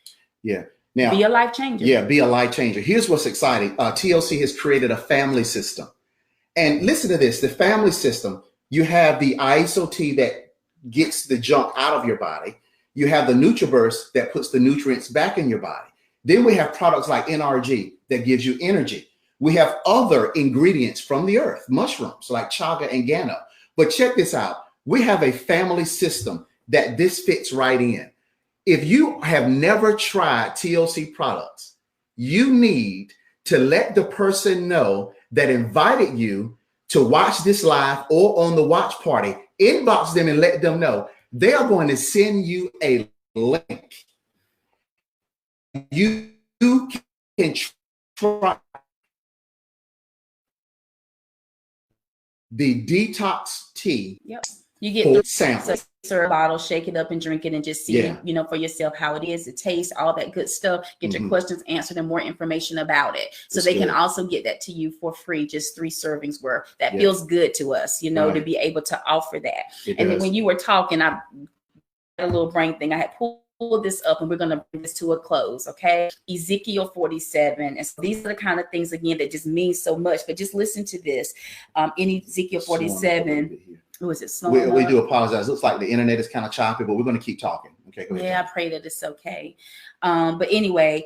Yeah. Now, be a life changer. Yeah, be a life changer. Here's what's exciting. TLC has created a family system. And listen to this, the family system, you have the ISOT that gets the junk out of your body. You have the NutriBurst that puts the nutrients back in your body. Then we have products like NRG that gives you energy. We have other ingredients from the earth, mushrooms like chaga and gano. But check this out. We have a family system that this fits right in. If you have never tried TLC products, you need to let the person know that invited you to watch this live or on the watch party, inbox them and let them know they are going to send you a link. You can try the detox tea. Yep. You get the sample. Serve a bottle, shake it up and drink it and just see, for yourself how it is, it tastes, all that good stuff. Get your questions answered and more information about it. So they can also get that to you for free, just 3 servings worth. That feels good to us, to be able to offer that. Then when you were talking, I had a little brain thing. I had pulled this up and we're going to bring this to a close. Okay. Ezekiel 47. And so these are the kind of things, again, that just mean so much, but just listen to this. In Ezekiel 47, who is it? We do apologize. Looks like the internet is kind of choppy, but we're going to keep talking. Okay. Okay, go ahead. Yeah, I pray that it's okay. But anyway,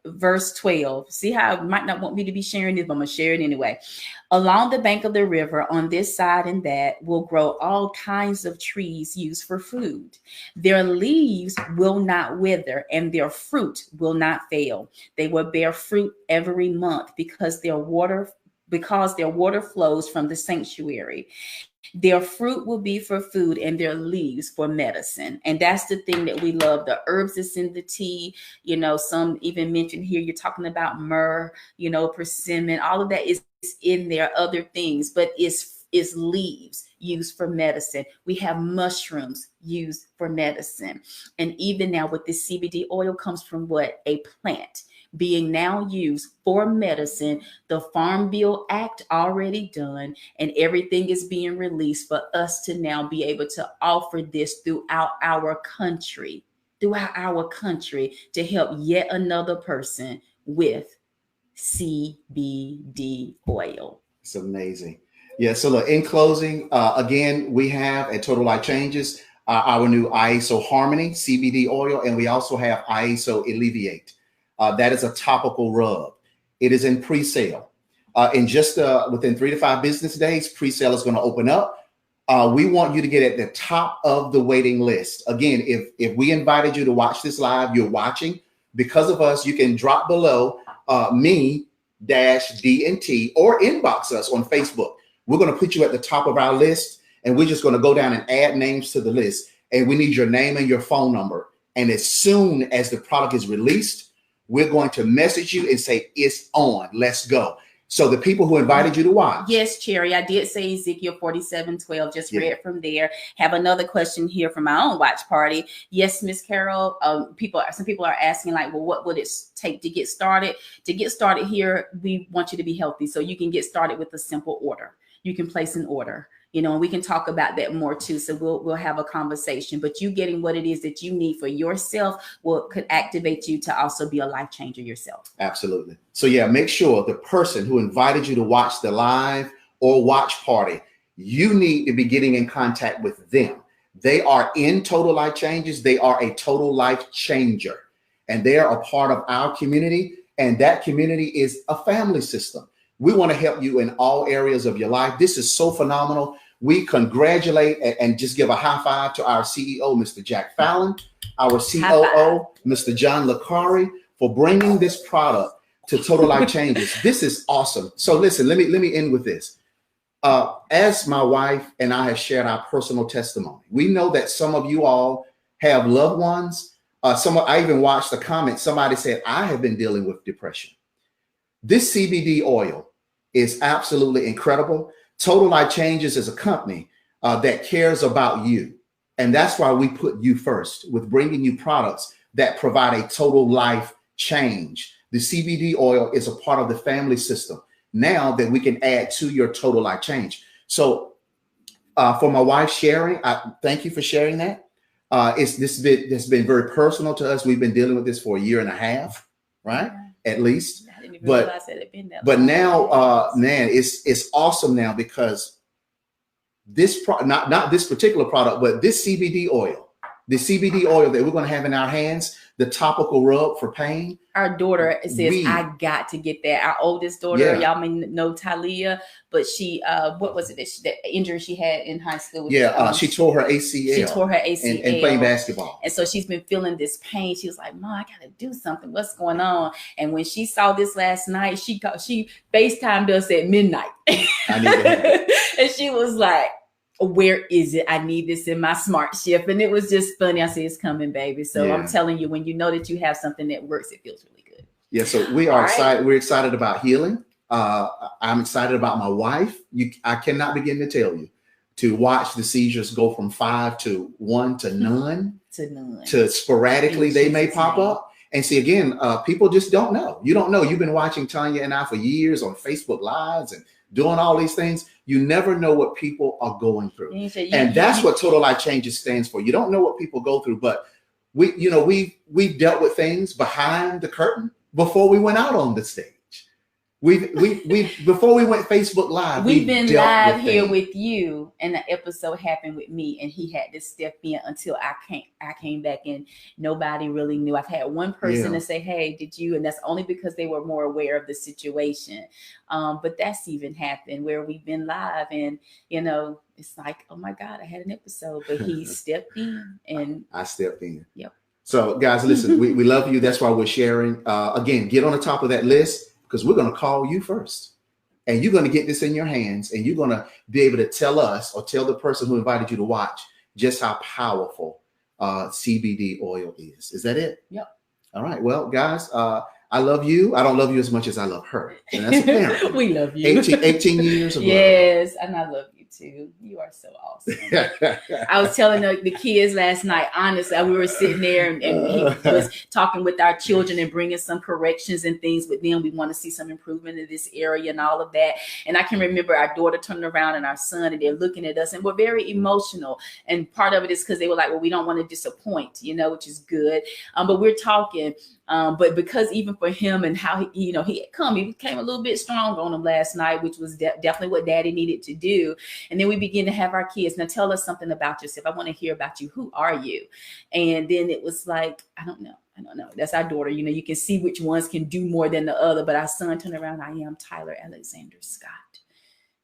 verse 12. See how it might not want me to be sharing this, but I'm going to share it anyway. Along the bank of the river, on this side and that, will grow all kinds of trees used for food. Their leaves will not wither, and their fruit will not fail. They will bear fruit every month because their water flows from the sanctuary. Their fruit will be for food and their leaves for medicine. And that's the thing that we love. The herbs that's in the tea, some even mentioned here, you're talking about myrrh, persimmon, all of that is in there, other things, but it's leaves used for medicine. We have mushrooms used for medicine. And even now with this CBD oil comes from what? A plant being now used for medicine. The Farm Bill Act already done, and everything is being released for us to now be able to offer this throughout our country to help yet another person with CBD oil. It's amazing. Yeah. So look, in closing, again, we have at Total Life Changes our new ISO Harmony CBD oil, and we also have ISO Alleviate. That is a topical rub. It is in pre-sale. In just within 3 to 5 business days, pre-sale is going to open up. We want you to get at the top of the waiting list. Again, if we invited you to watch this live, you're watching. Because of us, you can drop below me-D&T or inbox us on Facebook. We're going to put you at the top of our list, and we're just going to go down and add names to the list. And we need your name and your phone number. And as soon as the product is released, we're going to message you and say, it's on, let's go. So the people who invited you to watch. Yes, Cherry, I did say Ezekiel 47:12, just read from there. Have another question here from my own watch party. Yes, Miss Carol, some people are asking like, well, what would it take to get started? To get started here, we want you to be healthy. So you can get started with a simple order. You can place an order. And we can talk about that more too. So we'll have a conversation, but you getting what it is that you need for yourself could activate you to also be a life changer yourself. Absolutely. So yeah, make sure the person who invited you to watch the live or watch party, you need to be getting in contact with them. They are in Total Life Changes. They are a total life changer, and they are a part of our community. And that community is a family system. We want to help you in all areas of your life. This is so phenomenal. We congratulate and just give a high five to our CEO, Mr. Jack Fallon, our COO, Mr. John Licari, for bringing this product to Total Life Changes. This is awesome. So listen, let me end with this. As my wife and I have shared our personal testimony, we know that some of you all have loved ones. I even watched the comment. Somebody said, I have been dealing with depression. This CBD oil is absolutely incredible. Total Life Changes is a company that cares about you. And that's why we put you first with bringing you products that provide a total life change. The CBD oil is a part of the family system now that we can add to your total life change. So for my wife, Sherry, thank you for sharing that. This has been very personal to us. We've been dealing with this for 1.5 years, right? At least. I didn't even realize that it'd been that long. But now, man, it's awesome now because this not this particular product, but this CBD oil, the CBD oil that we're going to have in our hands, the topical rub for pain. Our daughter says, I got to get that. Our oldest daughter, y'all may know Talia, but she, what was it? That injury she had in high school. She tore her ACL. She tore her ACL. And playing basketball. And so she's been feeling this pain. She was like, Mom, I got to do something. What's going on? And when she saw this last night, she FaceTimed us at midnight. I need to and she was like, where is it? I need this in my smart shift. And it was just funny. I said, it's coming, baby. So I'm telling you, when you know that you have something that works, it feels really good. Yeah. So we are excited. We're excited about healing. I'm excited about my wife. I cannot begin to tell you to watch the seizures go from 5 to 1 to none to sporadically they may pop up. And see, again, people just don't know. You don't know. You've been watching Tanya and I for years on Facebook Lives and doing all these things. You never know what people are going through. And that's what Total Life Changes stands for. You don't know what people go through, but we've dealt with things behind the curtain before we went out on the stage. We before we went Facebook Live, we've been live here things. with you, and the episode happened with me, and he had to step in until I came back, and nobody really knew. I've had one person to say, "Hey, did you?" And that's only because they were more aware of the situation. But that's even happened where we've been live, and it's like, oh my God, I had an episode, but he stepped in, and I stepped in. Yep. So guys, listen, we love you. That's why we're sharing. Again, get on the top of that list, because we're going to call you first, and you're going to get this in your hands, and you're going to be able to tell us or tell the person who invited you to watch just how powerful CBD oil is. Is that it? Yep. All right. Well, guys, I love you. I don't love you as much as I love her. And that's apparent. We love you. 18 years of love. Yes, and I love you too. You are so awesome. I was telling the kids last night, honestly, we were sitting there and he was talking with our children and bringing some corrections and things with them. We want to see some improvement in this area and all of that. And I can remember our daughter turning around and our son, and they're looking at us, and we're very emotional. And part of it is because they were like, well, we don't want to disappoint, which is good. But we're talking. But because even for him and how he came a little bit stronger on him last night, which was definitely what Daddy needed to do. And then we begin to have our kids, now tell us something about yourself. I want to hear about you. Who are you? And then it was like, I don't know. That's our daughter. You can see which ones can do more than the other. But our son turned around. I am Tyler Alexander Scott.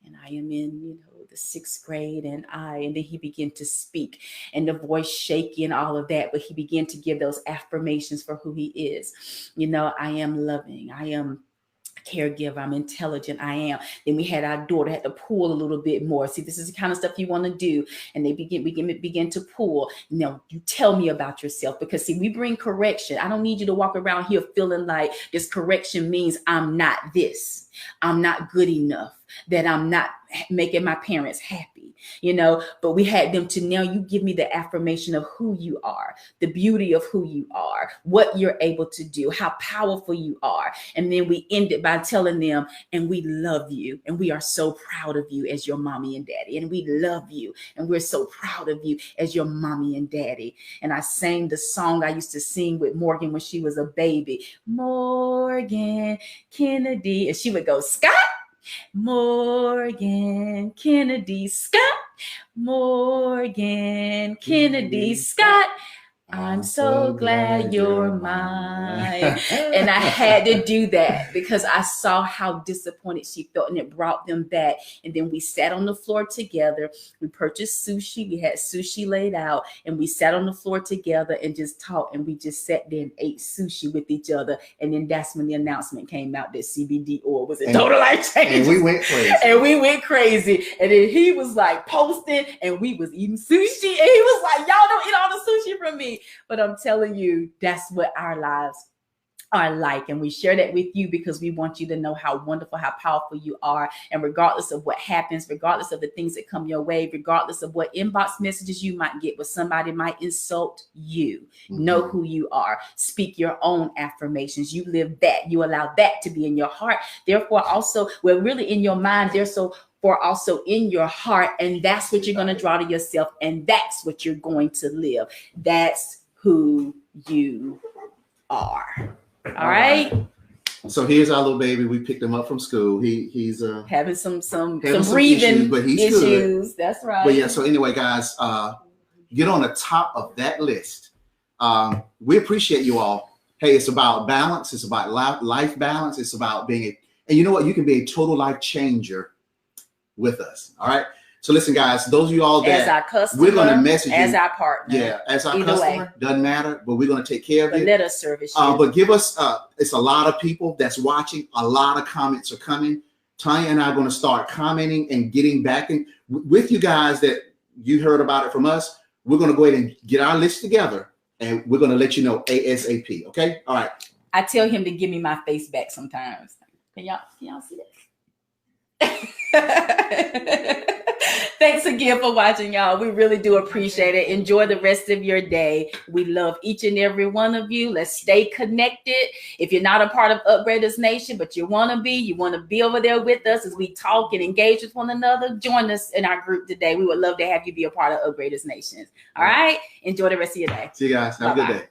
And I am in, the 6th grade, and then he began to speak, and the voice shaky and all of that. But he began to give those affirmations for who he is. I am loving. I am caregiver. I'm intelligent. I am. Then we had our daughter had to pull a little bit more. See, this is the kind of stuff you want to do. And they begin to pull. You tell me about yourself, because see, we bring correction. I don't need you to walk around here feeling like this correction means I'm not this. I'm not good enough, that I'm not making my parents happy, but we had them to, now you give me the affirmation of who you are, the beauty of who you are, what you're able to do, how powerful you are. And then we ended by telling them, and we love you, and we are so proud of you as your mommy and daddy. And we love you, and we're so proud of you as your mommy and daddy. And I sang the song I used to sing with Morgan when she was a baby, Morgan Kennedy. And she would go, Scott, Morgan Kennedy Scott, Morgan Kennedy Scott. I'm so glad you're mine. And I had to do that because I saw how disappointed she felt, and it brought them back. And then we sat on the floor together. We purchased sushi. We had sushi laid out, and we sat on the floor together and just talked. And we just sat there and ate sushi with each other. And then that's when the announcement came out that CBD oil was a total life change. And we went crazy. And then he was like posting, and we was eating sushi. And he was like, y'all don't eat all the sushi from me. But I'm telling you, that's what our lives are like. And we share that with you because we want you to know how wonderful, how powerful you are. And regardless of what happens, regardless of the things that come your way, regardless of what inbox messages you might get where somebody might insult you, know who you are. Speak your own affirmations. You live that. You allow that to be in your heart. Therefore, also, we're really in your mind. For also in your heart, and that's what you're going to draw to yourself, and that's what you're going to live. That's who you are. All right. So here's our little baby. We picked him up from school. He's having some breathing issues, but he's issues. Good. That's right. But yeah. So anyway, guys, get on the top of that list. We appreciate you all. Hey, it's about balance. It's about life balance. It's about being and you know what? You can be a total life changer with us. All right. So listen, guys, those of you all that as our customer, we're going to message you as our partner. Yeah, as our customer, doesn't matter, but we're going to take care of you. Let us service you. But give us, it's a lot of people that's watching. A lot of comments are coming. Tanya and I are going to start commenting and getting back in with you guys that you heard about it from us. We're going to go ahead and get our list together, and we're going to let you know ASAP. Okay. All right. I tell him to give me my face back sometimes. Can y'all see that? Thanks again for watching, y'all. We really do appreciate it. Enjoy the rest of your day. We love each and every one of you. Let's stay connected. If you're not a part of Upgraders Nation, but you want to be over there with us as we talk and engage with one another, join us in our group today. We would love to have you be a part of Upgraders Nation. All right. Enjoy the rest of your day. See you guys. Have a good day.